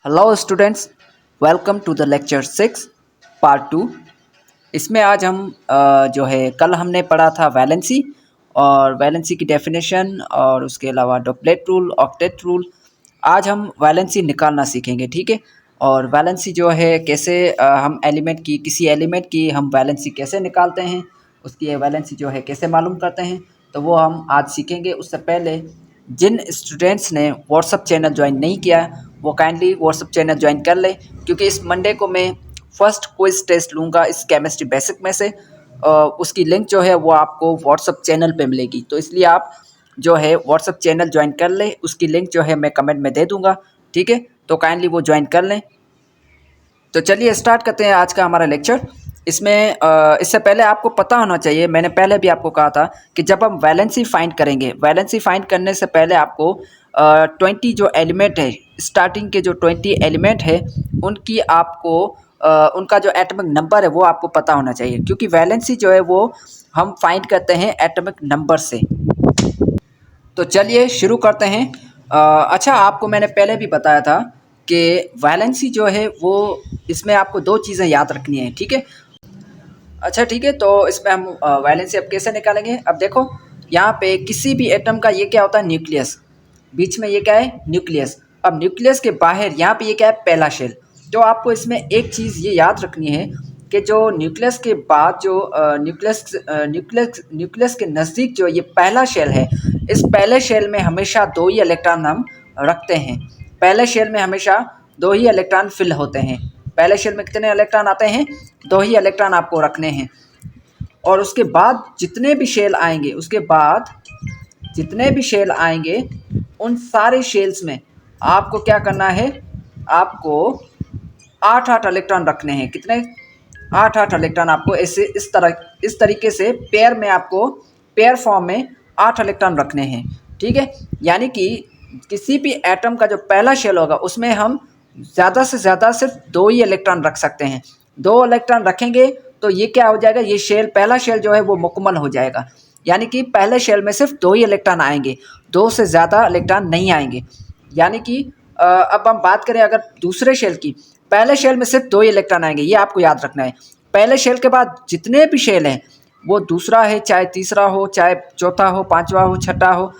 Hello students, welcome to the lecture 6 part 2। इसमें आज हम जो है कल हमने पढ़ा था वैलेंसी और वैलेंसी की डेफिनेशन और उसके अलावा डॉपलेट रूल, ऑक्टेट रूल। आज हम वैलेंसी निकालना सीखेंगे, ठीक है। और वैलेंसी जो है कैसे हम एलिमेंट की किसी एलिमेंट की हम वैलेंसी कैसे निकालते हैं, उसकी वैलेंसी जो है कैसे मालूम करते हैं, तो वो हम आज सीखेंगे। उससे पहले जिन स्टूडेंट्स ने व्हाट्सअप चैनल ज्वाइन नहीं किया वो काइंडली व्हाट्सअप चैनल ज्वाइन कर ले, क्योंकि इस मंडे को मैं फर्स्ट क्विज टेस्ट लूँगा इस केमिस्ट्री बेसिक में से। उसकी लिंक जो है वो आपको व्हाट्सअप चैनल पे मिलेगी, तो इसलिए आप जो है व्हाट्सअप चैनल ज्वाइन कर लें। उसकी लिंक जो है मैं कमेंट में दे दूँगा, ठीक है। तो काइंडली वो ज्वाइन कर लें। तो चलिए स्टार्ट करते हैं आज का हमारा लेक्चर। इसमें इससे पहले आपको पता होना चाहिए, मैंने पहले भी आपको कहा था कि जब हम वैलेंसी फाइंड करेंगे, वैलेंसी फाइंड करने से पहले आपको 20 जो एलिमेंट है, स्टार्टिंग के जो 20 एलिमेंट है उनकी आपको उनका जो एटॉमिक नंबर है वो आपको पता होना चाहिए, क्योंकि वैलेंसी जो है वो हम फाइंड करते हैं एटॉमिक नंबर से। तो चलिए शुरू करते हैं। अच्छा, आपको मैंने पहले भी बताया था कि वैलेंसी जो है वो इसमें आपको दो चीज़ें याद रखनी है, ठीक है। अच्छा ठीक है, तो इसमें हम वैलेंसी अब कैसे निकालेंगे। अब देखो यहाँ पे किसी भी एटम का ये क्या होता है, न्यूक्लियस। बीच में ये क्या है, न्यूक्लियस। अब न्यूक्लियस के बाहर यहाँ पे ये क्या है, पहला शेल। तो आपको इसमें एक चीज़ ये याद रखनी है कि जो न्यूक्लियस के बाद जो न्यूक्लियस के नज़दीक जो ये पहला शेल है, इस पहले शेल में हमेशा दो ही इलेक्ट्रॉन हम रखते हैं। पहले शेल में हमेशा दो ही इलेक्ट्रॉन फिल होते हैं। पहले शेल में कितने इलेक्ट्रॉन आते हैं, दो ही इलेक्ट्रॉन आपको रखने हैं। और उसके बाद जितने भी शेल आएंगे, उसके बाद जितने भी शेल आएंगे उन सारे शेल्स में आपको क्या करना है, आपको 8-8 इलेक्ट्रॉन रखने हैं। कितने, 8-8 इलेक्ट्रॉन आपको ऐसे इस तरीके से पेयर में, आपको पेयर फॉर्म में 8 इलेक्ट्रॉन रखने हैं, ठीक है। यानी कि किसी भी एटम का जो पहला शेल होगा उसमें हम ज़्यादा से ज़्यादा सिर्फ दो ही इलेक्ट्रॉन रख सकते हैं। दो इलेक्ट्रॉन रखेंगे तो ये क्या हो जाएगा, ये शेल, पहला शेल जो है वो मुकम्मल हो जाएगा। यानी कि पहले शेल में सिर्फ दो ही इलेक्ट्रॉन आएंगे, दो से ज़्यादा इलेक्ट्रॉन नहीं आएंगे। यानी कि अब हम बात करें अगर दूसरे शेल की, पहले शेल में सिर्फ दो ही इलेक्ट्रॉन आएंगे, ये आपको याद रखना है। पहले शेल के बाद जितने भी शेल हैं, वो दूसरा है चाहे तीसरा हो, चाहे चौथा हो, पांचवा हो, छठा हो,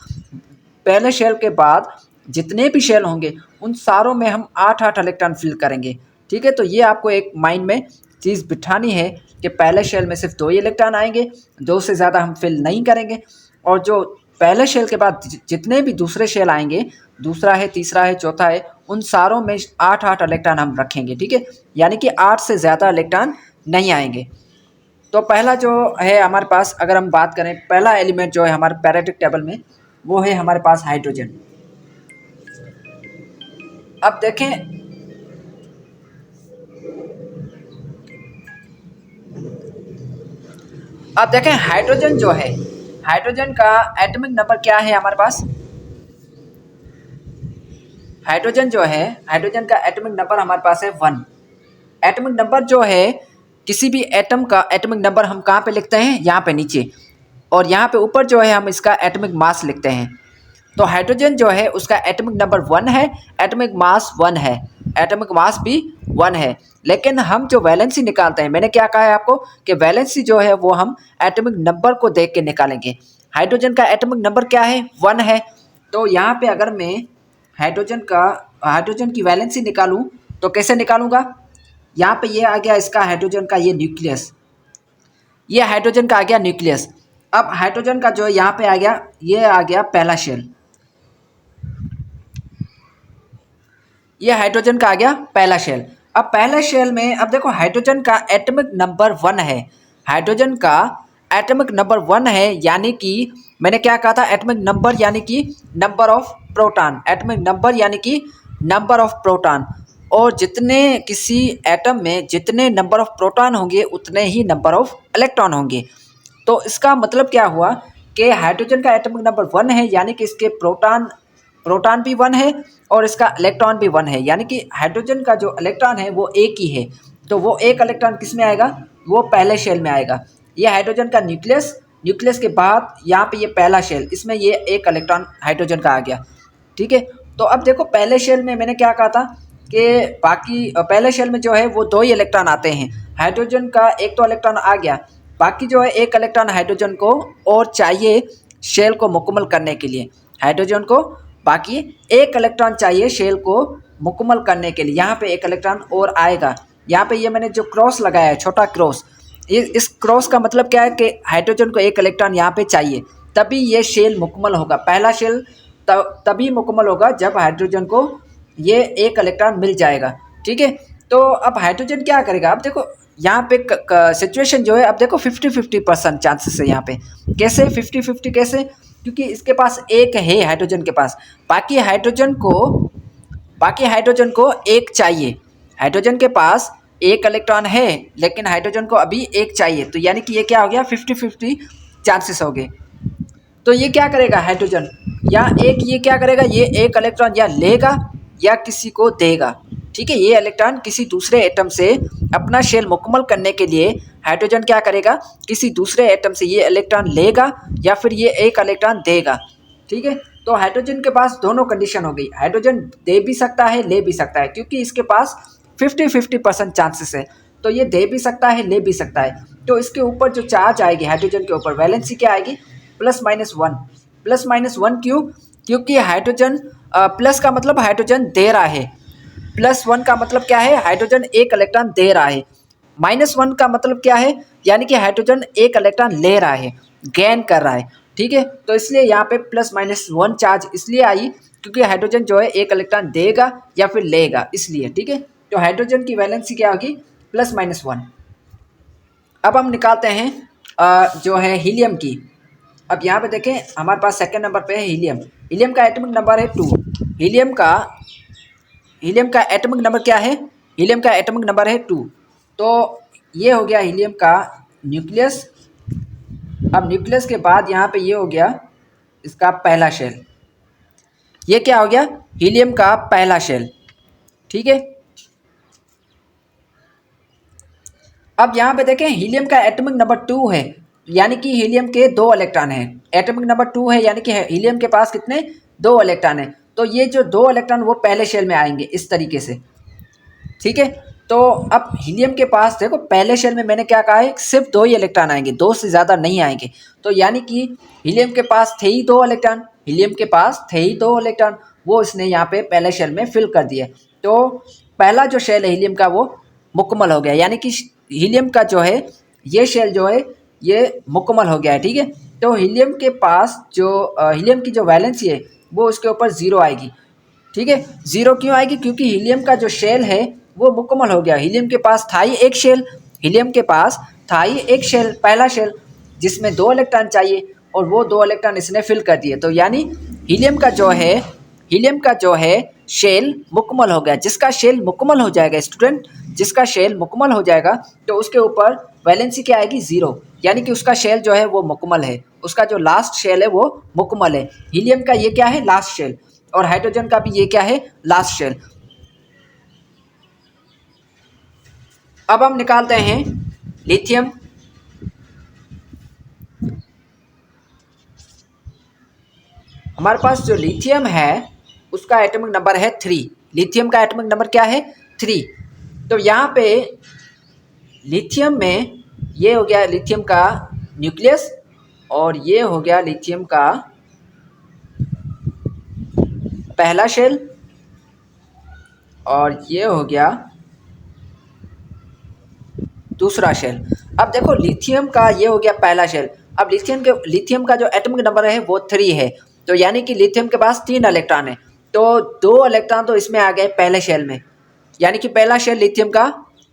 पहले शेल के बाद जितने भी शेल होंगे उन सारों में हम 8-8 इलेक्ट्रॉन फिल करेंगे, ठीक है। तो ये आपको एक माइंड में चीज़ बिठानी है कि पहले शेल में सिर्फ दो ही इलेक्ट्रॉन आएंगे, दो से ज़्यादा हम फिल नहीं करेंगे। और जो पहले शेल के बाद जितने भी दूसरे शेल आएंगे, दूसरा है, तीसरा है, चौथा है, उन सारों में 8-8 इलेक्ट्रॉन हम रखेंगे, ठीक है। यानी कि 8 से ज़्यादा इलेक्ट्रॉन नहीं आएंगे। तो पहला जो है हमारे पास, अगर हम बात करें, पहला एलिमेंट जो है हमारे पैरियोडिक टेबल में, वो है हमारे पास हाइड्रोजन। अब देखें, हाइड्रोजन जो है, हाइड्रोजन का एटॉमिक नंबर क्या है हमारे पास। हाइड्रोजन जो है, हाइड्रोजन का एटॉमिक नंबर हमारे पास है 1। एटॉमिक नंबर जो है किसी भी एटम का एटॉमिक नंबर हम कहाँ पे लिखते हैं, यहाँ पे नीचे, और यहाँ पे ऊपर जो है हम इसका एटॉमिक मास लिखते हैं। तो हाइड्रोजन जो है उसका एटॉमिक नंबर 1 है, एटॉमिक मास 1 है, एटॉमिक मास भी 1 है। लेकिन हम जो वैलेंसी निकालते हैं, मैंने क्या कहा है आपको कि वैलेंसी जो है वो हम एटॉमिक नंबर को देख के निकालेंगे। हाइड्रोजन का एटॉमिक नंबर क्या है, 1 है। तो यहाँ पे अगर मैं हाइड्रोजन की वैलेंसी निकालूं तो कैसे निकालूंगा, यहाँ पे ये आ गया इसका हाइड्रोजन का ये न्यूक्लियस, ये हाइड्रोजन का आ गया न्यूक्लियस। अब हाइड्रोजन का जो यहाँ पे आ गया, ये आ गया पहला शेल, ये हाइड्रोजन का आ गया पहला शेल। अब पहला शेल में, अब देखो हाइड्रोजन का एटॉमिक नंबर 1 है, हाइड्रोजन का एटॉमिक नंबर 1 है। यानी कि मैंने क्या कहा था, एटॉमिक नंबर यानी कि number of proton, atomic number यानी कि नंबर ऑफ प्रोटॉन। और जितने किसी एटम में जितने नंबर ऑफ प्रोटॉन होंगे उतने ही नंबर ऑफ इलेक्ट्रॉन होंगे। तो इसका मतलब क्या हुआ कि हाइड्रोजन का एटॉमिक नंबर 1 है, यानी कि इसके प्रोटॉन भी 1 है और इसका इलेक्ट्रॉन भी 1 है। यानी कि हाइड्रोजन का जो इलेक्ट्रॉन है वो एक ही है, तो वो एक इलेक्ट्रॉन किस में आएगा, वो पहले शेल में आएगा। ये हाइड्रोजन का न्यूक्लियस, न्यूक्लियस के बाद यहाँ पे ये पहला शेल, इसमें ये एक इलेक्ट्रॉन हाइड्रोजन का आ गया, ठीक है। तो अब देखो पहले शेल में मैंने क्या कहा था कि बाकी पहले शेल में जो है वो 2 ही इलेक्ट्रॉन आते हैं। हाइड्रोजन का एक तो इलेक्ट्रॉन आ गया, बाकी जो है एक इलेक्ट्रॉन हाइड्रोजन को और चाहिए शेल को मुकम्मल करने के लिए। हाइड्रोजन को बाकी एक इलेक्ट्रॉन चाहिए शेल को मुकम्मल करने के लिए। यहाँ पे एक इलेक्ट्रॉन और आएगा। यहाँ पे ये मैंने जो क्रॉस लगाया है, छोटा क्रॉस, इस क्रॉस का मतलब क्या है कि हाइड्रोजन को एक इलेक्ट्रॉन यहाँ पे चाहिए, तभी ये शेल मुकम्मल होगा। पहला शेल तभी मुकम्मल होगा जब हाइड्रोजन को ये एक इलेक्ट्रॉन मिल जाएगा। ठीक है, तो अब हाइड्रोजन क्या करेगा, अब देखो यहाँ पे सिचुएशन जो है, अब देखो 50-50% चांसेस है यहाँ पे। कैसे 50-50 कैसे? क्योंकि इसके पास एक है हाइड्रोजन के पास, बाकी हाइड्रोजन को एक चाहिए। हाइड्रोजन के पास एक इलेक्ट्रॉन है लेकिन हाइड्रोजन को अभी एक चाहिए, तो यानी कि ये क्या हो गया, 50-50 चांसेस हो गए। तो ये क्या करेगा हाइड्रोजन, या एक ये क्या करेगा, ये एक इलेक्ट्रॉन या लेगा या किसी को देगा। ठीक है, ये इलेक्ट्रॉन किसी दूसरे एटम से अपना शेल मुकम्मल करने के लिए हाइड्रोजन क्या करेगा, किसी दूसरे एटम से ये इलेक्ट्रॉन लेगा या फिर ये एक इलेक्ट्रॉन देगा। ठीक है, तो हाइड्रोजन के पास दोनों कंडीशन हो गई, हाइड्रोजन दे भी सकता है ले भी सकता है, क्योंकि इसके पास 50-50% चांसेस है, तो ये दे भी सकता है ले भी सकता है। तो इसके ऊपर जो चार्ज आएगी हाइड्रोजन के ऊपर, वैलेंसी क्या आएगी, +-1। +-1 क्यों? क्योंकि हाइड्रोजन प्लस का मतलब हाइड्रोजन दे रहा है, +1 का मतलब क्या है, हाइड्रोजन एक इलेक्ट्रॉन दे रहा है। -1 का मतलब क्या है, यानी कि हाइड्रोजन एक इलेक्ट्रॉन ले रहा है, गेन कर रहा है। ठीक है, तो इसलिए यहाँ पे +-1 चार्ज इसलिए आई क्योंकि हाइड्रोजन जो है एक इलेक्ट्रॉन देगा या फिर लेगा, इसलिए। ठीक है, तो हाइड्रोजन की वैलेंसी क्या होगी, +-1। अब हम निकालते हैं जो है हीलियम की। अब यहाँ पे देखें हमारे पास सेकंड नंबर पे है हीलियम। हीलियम का एटॉमिक नंबर है 2। हीलियम का एटॉमिक नंबर क्या है, हीलियम का एटॉमिक नंबर है 2। तो ये हो गया हीलियम का न्यूक्लियस। अब न्यूक्लियस के बाद यहाँ पे ये हो गया इसका पहला शेल। ये क्या हो गया, हीलियम का पहला शेल। ठीक है, अब यहाँ पे देखें हीलियम का एटॉमिक नंबर 2 है, यानी कि हीलियम के 2 इलेक्ट्रॉन हैं। एटॉमिक नंबर 2 है यानी कि हीलियम के पास कितने, 2 इलेक्ट्रॉन हैं। तो ये जो 2 इलेक्ट्रॉन वो पहले शेल में आएंगे इस तरीके से। ठीक है, तो अब हीलियम के पास देखो पहले शेल में मैंने क्या कहा है, सिर्फ 2 ही इलेक्ट्रॉन आएंगे, 2 से ज़्यादा नहीं आएंगे। तो यानी कि हीलियम के पास थे ही 2 इलेक्ट्रॉन, वो इसने यहाँ पे पहले शेल में फिल कर दिया। तो पहला जो शेल है हीलियम का वो मुकम्मल हो गया, यानी कि हीलियम का जो है ये शेल जो है ये मुकम्मल हो गया है। ठीक है, तो हीलियम के पास जो हीलियम की जो वैलेंसी है वो उसके ऊपर 0 आएगी। ठीक है, 0 क्यों आएगी, क्योंकि हीलियम का जो शेल है वो मुकम्मल हो गया। हीलियम के पास था ही एक शेल, पहला शेल जिसमें 2 इलेक्ट्रॉन चाहिए, और वो 2 इलेक्ट्रॉन इसने फिल कर दिए। तो यानी हीलियम का जो है शेल मुकम्मल हो गया। जिसका शेल मुकम्मल हो जाएगा स्टूडेंट, जिसका शेल मुकम्मल हो जाएगा तो उसके ऊपर वैलेंसी क्या आएगी, 0, यानी कि उसका शेल जो है वो मुकम्मल है, उसका जो लास्ट शेल है वो मुकम्मल है। हीलियम का ये क्या है, लास्ट शेल, और हाइड्रोजन का भी ये क्या है, लास्ट शेल। अब हम निकालते हैं लिथियम। हमारे पास जो लिथियम है उसका एटॉमिक नंबर है 3। लिथियम का एटॉमिक नंबर क्या है, 3। तो यहाँ पे लिथियम में ये हो गया लिथियम का न्यूक्लियस, और ये हो गया लिथियम का पहला शेल, और ये हो गया दूसरा शेल। अब देखो लिथियम का ये हो गया पहला शेल। अब लिथियम का जो एटॉमिक नंबर है वो 3 है, तो यानी कि लिथियम के पास 3 इलेक्ट्रॉन है, तो 2 इलेक्ट्रॉन तो इसमें आ गए पहले शेल में, यानी कि पहला शेल लिथियम का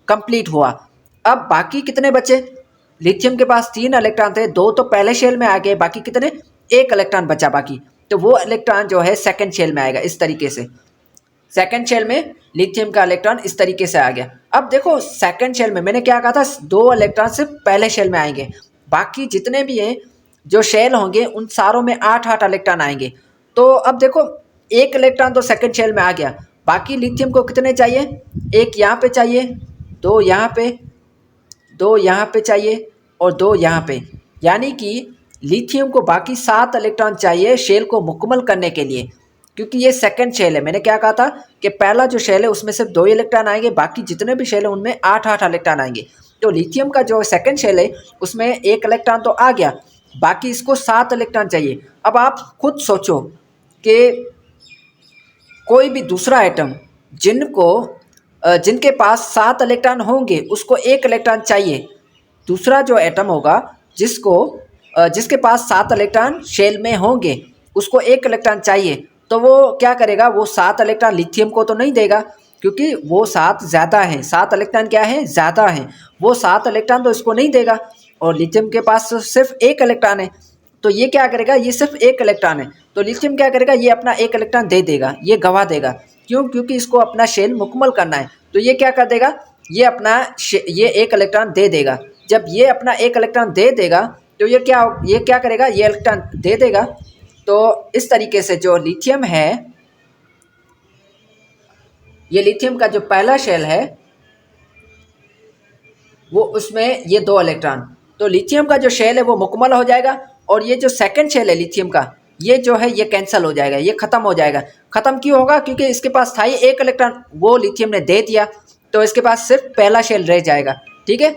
कंप्लीट हुआ। अब बाकी कितने बचे, लिथियम के पास 3 इलेक्ट्रॉन थे, 2 तो पहले शेल में आ गए, बाकी कितने, 1 इलेक्ट्रॉन बचा बाकी, तो वो इलेक्ट्रॉन जो है सेकंड शेल में आएगा इस तरीके से। सेकंड शेल में लिथियम का इलेक्ट्रॉन इस तरीके से आ गया। अब देखो सेकंड शेल में मैंने क्या कहा था, 2 इलेक्ट्रॉन सिर्फ पहले शेल में आएंगे, बाकी जितने भी हैं जो शेल होंगे उन सारों में 8-8 इलेक्ट्रॉन आएंगे। तो अब देखो 1 इलेक्ट्रॉन तो सेकंड शेल में आ गया, बाकी लिथियम को कितने चाहिए, 1 यहाँ पे चाहिए, 2 यहाँ पे, 2 यहाँ पे चाहिए, और 2 यहाँ पे, यानी कि लिथियम को बाकी 7 इलेक्ट्रॉन चाहिए शेल को मुकम्मल करने के लिए। क्योंकि ये सेकंड शेल है। मैंने क्या कहा था कि पहला जो शेल है उसमें सिर्फ 2 इलेक्ट्रॉन आएंगे, बाकी जितने भी शेल है उनमें 8-8 इलेक्ट्रॉन आएंगे। तो लिथियम का जो सेकंड शेल है उसमें 1 इलेक्ट्रॉन तो आ गया, बाकी इसको 7 इलेक्ट्रॉन चाहिए। अब आप खुद सोचो कि कोई भी दूसरा एटम जिनके पास 7 इलेक्ट्रॉन होंगे उसको 1 इलेक्ट्रॉन चाहिए। दूसरा जो एटम होगा जिसके पास 7 इलेक्ट्रॉन शेल में होंगे उसको 1 इलेक्ट्रॉन चाहिए, तो वो क्या करेगा, वो 7 इलेक्ट्रॉन लिथियम को तो नहीं देगा, क्योंकि वो 7 ज़्यादा है। 7 इलेक्ट्रॉन क्या है, ज़्यादा है। वो 7 इलेक्ट्रॉन तो इसको नहीं देगा, और लिथियम के पास तो सिर्फ 1 इलेक्ट्रॉन है। तो ये क्या करेगा, ये सिर्फ 1 इलेक्ट्रॉन है, तो लिथियम क्या करेगा, ये अपना 1 इलेक्ट्रॉन दे देगा, ये गवा देगा। क्यों? क्योंकि इसको अपना शेल मुकम्मल करना है। तो ये क्या कर देगा, ये 1 इलेक्ट्रॉन दे देगा। जब ये अपना 1 इलेक्ट्रॉन दे देगा तो ये क्या करेगा, ये इलेक्ट्रॉन दे देगा। तो इस तरीके से जो लिथियम है, ये लिथियम का जो पहला शेल है वो उसमें ये 2 इलेक्ट्रॉन, तो लिथियम का जो शेल है वो मुकम्मल हो जाएगा। और ये जो सेकंड शेल है लिथियम का, ये जो है ये कैंसिल हो जाएगा, ये ख़त्म हो जाएगा। ख़त्म क्यों होगा, क्योंकि इसके पास था ही 1 इलेक्ट्रॉन, वो लिथियम ने दे दिया, तो इसके पास सिर्फ पहला शेल रह जाएगा। ठीक है,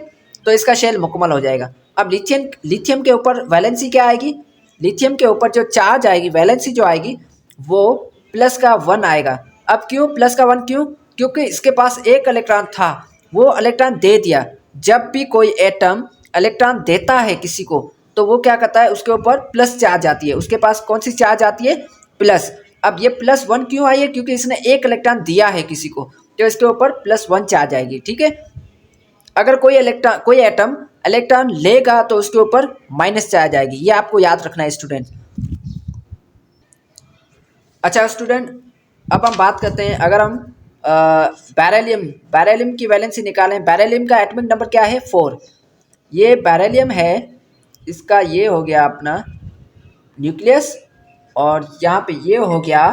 तो इसका शेल मुकम्मल हो जाएगा। अब लिथियम के ऊपर वैलेंसी क्या आएगी, लिथियम के ऊपर जो चार्ज आएगी, वैलेंसी जो आएगी वो +1 आएगा। अब क्यों +1 क्यों, क्योंकि इसके पास 1 इलेक्ट्रॉन था, वो इलेक्ट्रॉन दे दिया। जब भी कोई एटम इलेक्ट्रॉन देता है किसी को, तो वो क्या करता है, उसके ऊपर प्लस चार्ज आती है। उसके पास कौन सी चार्ज आती है, प्लस। अब ये +1 क्यों आई है, क्योंकि इसने 1 इलेक्ट्रॉन दिया है किसी को, तो इसके ऊपर +1 चार्ज आएगी। ठीक है, अगर कोई एटम इलेक्ट्रॉन लेगा तो उसके ऊपर माइनस चार्ज आएगी। ये आपको याद रखना है स्टूडेंट। अच्छा स्टूडेंट, अब हम बात करते हैं, अगर हम बैरेलियम की वैलेंसी निकालें। बैरेलियम का एटॉमिक नंबर क्या है, 4। ये बैरेलियम है, इसका ये हो गया अपना न्यूक्लियस, और यहाँ पे ये हो गया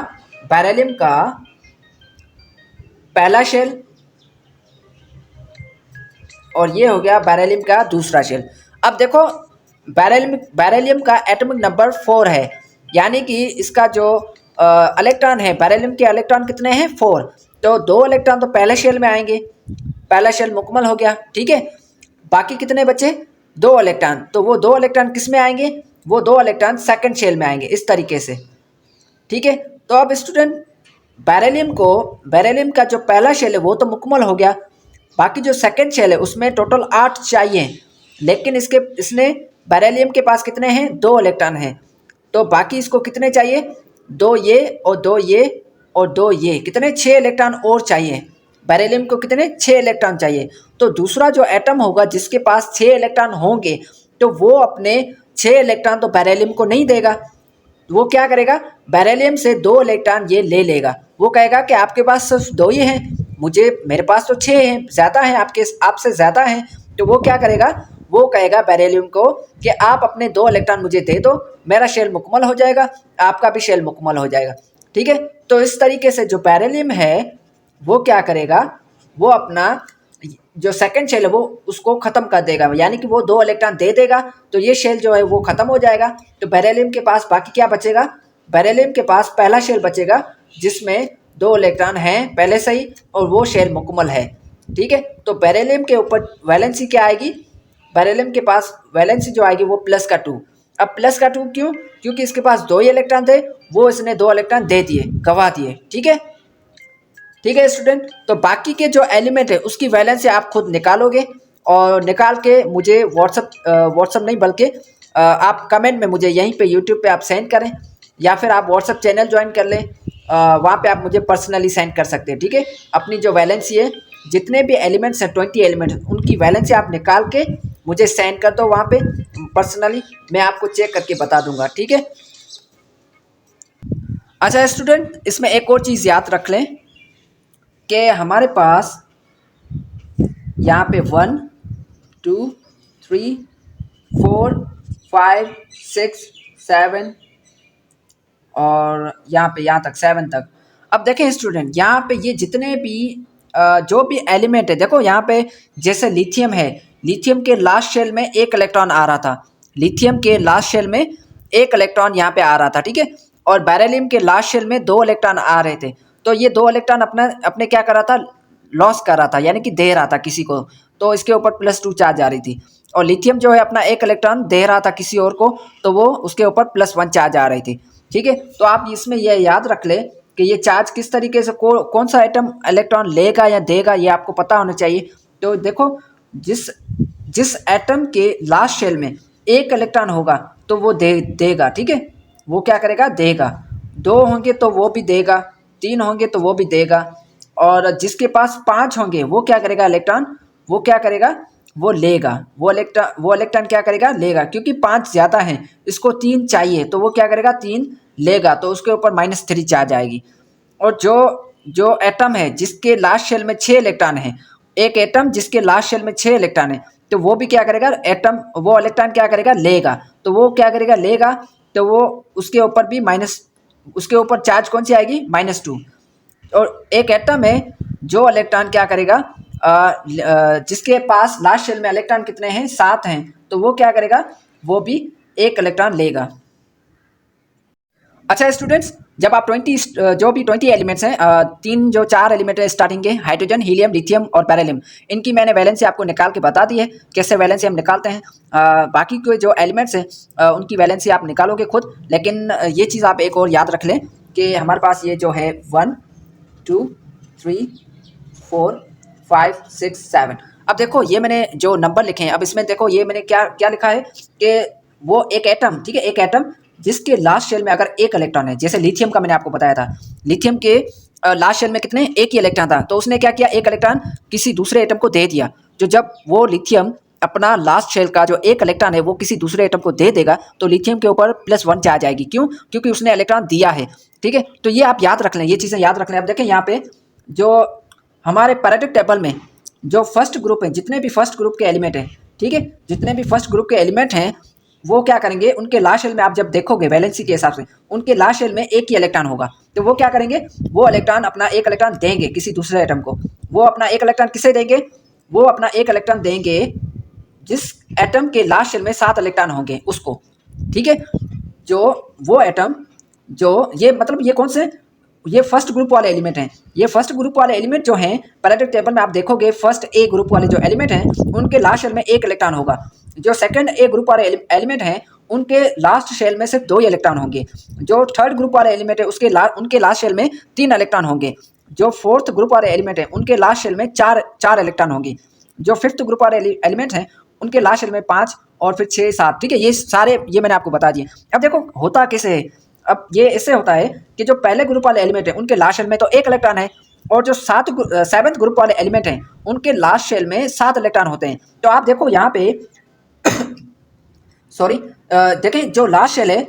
बैरेलियम का पहला शेल, और ये हो गया बैरेलियम का दूसरा शेल। अब देखो बैरेलियम का एटॉमिक नंबर 4 है, यानी कि इसका जो इलेक्ट्रॉन है, बैरेलियम के इलेक्ट्रॉन कितने हैं, 4। तो 2 इलेक्ट्रॉन तो पहले शेल में आएंगे, पहला शेल मुकम्मल हो गया। ठीक है, बाकी कितने बचे, 2 इलेक्ट्रॉन। तो वो 2 इलेक्ट्रॉन किस में आएंगे, वो 2 इलेक्ट्रॉन सेकंड शेल में आएंगे, इस तरीके से। ठीक है, तो अब स्टूडेंट बैरेलियम का जो पहला शेल है वो तो मुकम्मल हो गया, बाकी जो सेकंड शेल है उसमें टोटल 8 चाहिए, लेकिन इसने बैरेलियम के पास कितने हैं, 2 इलेक्ट्रॉन हैं, तो बाकी इसको कितने चाहिए, 2 ये और 2 ये और 2 ये, कितने, 6 इलेक्ट्रॉन और चाहिए। बैरेलियम को कितने, 6 इलेक्ट्रॉन चाहिए। तो दूसरा जो एटम होगा जिसके पास 6 इलेक्ट्रॉन होंगे, तो वो अपने 6 इलेक्ट्रॉन तो बैरेलियम को नहीं देगा। वो क्या करेगा, बैरेलियम से 2 इलेक्ट्रॉन ये ले लेगा। वो कहेगा कि आपके पास सिर्फ 2 ही हैं, मेरे पास तो 6 हैं, ज़्यादा हैं, आपसे ज़्यादा हैं। तो वो क्या करेगा, वो कहेगा बैरेलियम को कि आप अपने 2 इलेक्ट्रॉन मुझे दे दो, मेरा शेल मुकम्मल हो जाएगा, आपका भी शेल मुकम्मल हो जाएगा। ठीक है, तो इस तरीके से जो बैरेलियम है वो क्या करेगा, वो अपना जो सेकंड शेल है वो उसको ख़त्म कर देगा, यानी कि वो 2 इलेक्ट्रॉन दे देगा, तो ये शेल जो है वो ख़त्म हो जाएगा। तो बैरेलियम के पास बाकी क्या बचेगा, बैरेलियम के पास पहला शेल बचेगा जिसमें 2 इलेक्ट्रॉन हैं पहले से ही, और वो शेल मुकम्मल है। ठीक है, तो बैरेलियम के ऊपर वैलेंसी क्या आएगी, बैरेलियम के पास वैलेंसी जो आएगी वो +2। अब +2 क्यों, क्योंकि इसके पास 2 ही इलेक्ट्रॉन थे, वो इसने 2 इलेक्ट्रॉन दे दिए, गवा दिए। ठीक है स्टूडेंट, तो बाकी के जो एलिमेंट है उसकी वैलेंसी आप खुद निकालोगे, और निकाल के मुझे व्हाट्सअप नहीं बल्कि आप कमेंट में मुझे यहीं पे यूट्यूब पे आप सेंड करें, या फिर आप व्हाट्सअप चैनल ज्वाइन कर लें, वहाँ पे आप मुझे पर्सनली सेंड कर सकते हैं। ठीक है, अपनी जो वैलेंसी है, जितने भी एलिमेंट्स हैं 20 एलिमेंट, उनकी वैलेंसी आप निकाल के मुझे सेंड कर दो वहाँ पे पर्सनली, मैं आपको चेक करके बता दूंगा। ठीक है, अच्छा स्टूडेंट, इसमें एक और चीज़ याद रख लें कि हमारे पास यहाँ पे 1 2 3 4 5 6 7 और यहाँ तक 7 तक। अब देखें स्टूडेंट, यहाँ पे ये जितने भी जो भी एलिमेंट है, देखो यहाँ पे जैसे लिथियम है, लिथियम के लास्ट शेल में 1 इलेक्ट्रॉन आ रहा था, लिथियम के लास्ट शेल में 1 इलेक्ट्रॉन यहाँ पे आ रहा था। ठीक है, और बेरिलियम के लास्ट शेल में 2 इलेक्ट्रॉन आ रहे थे। तो ये 2 इलेक्ट्रॉन अपने क्या कर रहा था, लॉस कर रहा था, यानी कि दे रहा था किसी को, तो इसके ऊपर +2 चार्ज आ रही थी। और लिथियम जो है अपना 1 इलेक्ट्रॉन दे रहा था किसी और को, तो वो उसके ऊपर +1 चार्ज आ रही थी। ठीक है, तो आप इसमें यह याद रख ले कि ये चार्ज किस तरीके से कौन सा एटम इलेक्ट्रॉन लेगा या देगा, ये आपको पता होना चाहिए। तो देखो, जिस एटम के लास्ट शेल में 1 इलेक्ट्रॉन होगा तो वो देगा। ठीक है, वो क्या करेगा, देगा। 2 होंगे तो वो भी देगा, 3 होंगे तो वो भी देगा, और जिसके पास 5 होंगे वो क्या करेगा, इलेक्ट्रॉन, वो क्या करेगा, वो लेगा। वो इलेक्ट्रॉन क्या करेगा, लेगा, क्योंकि 5 ज़्यादा हैं, इसको 3 चाहिए, तो वो क्या करेगा, 3 लेगा, तो उसके ऊपर -3 चार्ज आएगी। और जो एटम है जिसके लास्ट शेल में 6 इलेक्ट्रॉन है, एक एटम जिसके लास्ट शेल में 6 इलेक्ट्रॉन है, तो वो भी क्या करेगा, वो इलेक्ट्रॉन क्या करेगा, लेगा। तो वो क्या करेगा, लेगा, तो वो उसके ऊपर भी उसके ऊपर चार्ज कौन सी आएगी, -2। और एक एटम है जो इलेक्ट्रॉन क्या करेगा, जिसके पास लास्ट शेल में इलेक्ट्रॉन कितने हैं, 7 हैं, तो वो क्या करेगा, वो भी 1 इलेक्ट्रॉन लेगा। अच्छा स्टूडेंट्स, जब आप 20 एलिमेंट्स हैं, 4 एलिमेंट है स्टार्टिंग के, हाइड्रोजन, हीलियम, लिथियम और बेरिलियम, इनकी मैंने वैलेंसी आपको निकाल के बता दी है, कैसे वैलेंसी हम निकालते हैं। बाकी के जो एलिमेंट्स हैं उनकी वैलेंसी आप निकालोगे खुद, लेकिन ये चीज़ आप एक और याद रख लें कि हमारे पास ये जो है 1 2 3 4 5 6 7। अब देखो ये मैंने जो नंबर लिखे हैं, अब इसमें देखो ये मैंने क्या क्या लिखा है कि वो एक एटम, ठीक है, एक एटम जिसके लास्ट शेल में अगर 1 इलेक्ट्रॉन है, जैसे लिथियम का मैंने आपको बताया था, लिथियम के लास्ट शेल में कितने, 1 ही इलेक्ट्रॉन था, तो उसने क्या किया, 1 इलेक्ट्रॉन किसी दूसरे एटम को दे दिया। जो जब वो लिथियम अपना लास्ट शेल का जो 1 इलेक्ट्रॉन है वो किसी दूसरे एटम को दे देगा, तो लिथियम के ऊपर +1 चार्ज आएगी। क्यों, क्योंकि उसने इलेक्ट्रॉन दिया है। ठीक है, तो ये आप याद रख लें, ये चीज़ें याद रख लें। अब देखें यहाँ पे जो हमारे पीरियोडिक टेबल में जो फर्स्ट ग्रुप है, जितने भी फर्स्ट ग्रुप के एलिमेंट हैं, ठीक है, जितने भी फर्स्ट ग्रुप के एलिमेंट हैं, वो क्या करेंगे, उनके लास्ट शेल में आप जब देखोगे वैलेंसी के हिसाब से, उनके लास्ट शेल में 1 ही इलेक्ट्रॉन होगा, तो वो क्या करेंगे, वो इलेक्ट्रॉन अपना 1 इलेक्ट्रॉन देंगे किसी दूसरे एटम को। वो अपना 1 इलेक्ट्रॉन किसे देंगे, वो अपना 1 इलेक्ट्रॉन देंगे जिस एटम के लास्ट शेल में 7 इलेक्ट्रॉन होंगे उसको। ठीक है, जो वो एटम, जो ये मतलब ये कौन से, ये फर्स्ट ग्रुप वाले एलिमेंट हैं। ये फर्स्ट ग्रुप वाले एलिमेंट जो हैं, पीरियोडिक टेबल में आप देखोगे फर्स्ट ए ग्रुप वाले जो एलिमेंट हैं उनके लास्ट शेल में 1 इलेक्ट्रॉन होगा। जो सेकंड ए ग्रुप वाले एलिमेंट हैं उनके लास्ट शेल में सिर्फ 2 ही इलेक्ट्रॉन होंगे। जो थर्ड ग्रुप वाले एलिमेंट है उनके लास्ट शेल में 3 इलेक्ट्रॉन होंगे। जो फोर्थ ग्रुप वाले एलिमेंट हैं उनके लास्ट शेल में 4 इलेक्ट्रॉन होंगे। जो फिफ्थ ग्रुप वाले एलिमेंट हैं उनके लास्ट शेल में 5 और फिर 6 7। ठीक है, ये सारे ये मैंने आपको बता दिए। अब देखो होता कैसे है, अब ये इससे होता है कि जो पहले ग्रुप वाले एलिमेंट है उनके लास्ट शेल में तो 1 इलेक्ट्रॉन है, और जो सेवंथ ग्रुप वाले एलिमेंट हैं उनके लास्ट शेल में 7 इलेक्ट्रॉन होते हैं। तो आप देखो यहाँ पे सॉरी, देखें जो लास्ट शेल है,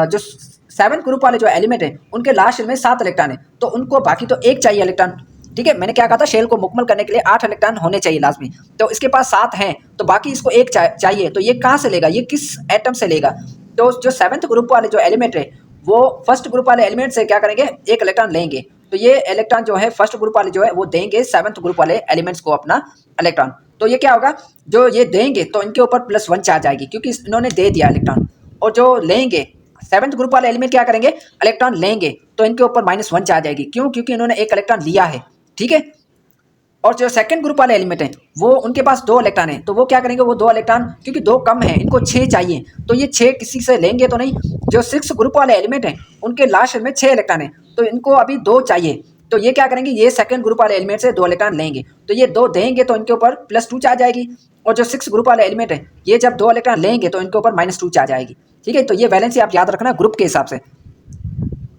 जो सेवंथ ग्रुप वाले जो एलिमेंट है उनके लास्ट शेल में 7 इलेक्ट्रॉन है, तो उनको बाकी तो 1 चाहिए इलेक्ट्रॉन। ठीक है, मैंने क्या कहा था, शेल को मुकम्मल करने के लिए 8 इलेक्ट्रॉन होने चाहिए लास्ट में, तो इसके पास 7 हैं, तो बाकी इसको 1 चाहिए। तो ये कहाँ से लेगा, ये किस एटम से लेगा, तो जो सेवंथ ग्रुप वाले जो एलिमेंट है वो फर्स्ट ग्रुप वाले एलिमेंट से क्या करेंगे, 1 इलेक्ट्रॉन लेंगे। तो ये इलेक्ट्रॉन जो है फर्स्ट ग्रुप वाले जो है वो देंगे सेवंथ ग्रुप वाले एलिमेंट्स को अपना इलेक्ट्रॉन। तो ये क्या होगा, जो ये देंगे तो इनके ऊपर +1 चार्ज आएगी क्योंकि इन्होंने दे दिया इलेक्ट्रॉन। और जो लेंगे सेवंथ ग्रुप वाले एलिमेंट क्या करेंगे, इलेक्ट्रॉन लेंगे तो इनके ऊपर -1 चार्ज आएगी। क्यों, क्योंकि इन्होंने 1 इलेक्ट्रॉन लिया है। ठीक है, और जो सेकंड ग्रुप वाले एलिमेंट हैं वो उनके पास 2 इलेक्ट्रॉन हैं, तो वो क्या करेंगे, वो 2 इलेक्ट्रॉन, क्योंकि 2 कम है, इनको 6 चाहिए, तो ये 6 किसी से लेंगे तो नहीं। जो 6 ग्रुप वाले एलिमेंट हैं उनके लास्ट शेल में 6 इलेक्ट्रॉन हैं, तो इनको अभी 2 चाहिए, तो ये क्या करेंगे, ये सेकंड ग्रुप वाले एलिमेंट से 2 इलेक्ट्रॉन लेंगे, तो ये 2 देंगे तो इनके ऊपर +2 चार्ज आएगी। और जो 6 ग्रुप वाले एलिमेंट है ये जब 2 इलेक्ट्रॉन लेंगे तो इनके ऊपर -2 चार्ज आएगी। ठीक है, तो ये वैलेंसी आप याद रखना ग्रुप के हिसाब से।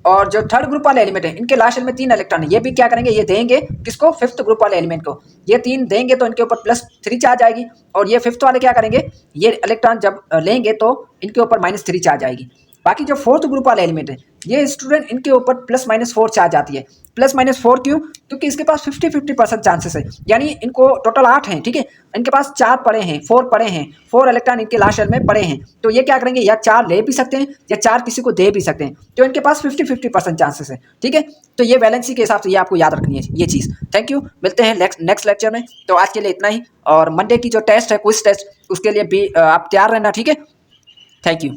और जो थर्ड ग्रुप वाले एलिमेंट है इनके लास्ट शेल में 3 इलेक्ट्रॉन है, ये भी क्या करेंगे, ये देंगे किसको, फिफ्थ ग्रुप वाले एलिमेंट को। ये 3 देंगे तो इनके ऊपर +3 चार्ज आएगी। और ये फिफ्थ वाले क्या करेंगे, ये इलेक्ट्रॉन जब लेंगे तो इनके ऊपर -3 चार्ज आएगी। बाकी जो फोर्थ ग्रुप वाले एलिमेंट है ये स्टूडेंट इनके ऊपर +-4 चार्ज आती है। +-4 क्यों, क्योंकि इसके पास 50-50% चांसेस है, यानी इनको टोटल 8 हैं। ठीक है, इनके पास 4 पड़े हैं, 4 पड़े हैं, 4 इलेक्ट्रॉन इनके लास्ट शेल में पड़े हैं, तो ये क्या करेंगे, या 4 ले भी सकते हैं या 4 किसी को दे भी सकते हैं, तो इनके पास 50-50% चांसेस है। ठीक है, तो ये वैलेंसी के हिसाब से ये आपको याद रखनी है ये चीज़। थैंक यू, मिलते हैं नेक्स्ट लेक्चर में। तो आज के लिए इतना ही, और मंडे की जो टेस्ट है, क्विज टेस्ट, उसके लिए भी आप तैयार रहना। ठीक है, थैंक यू।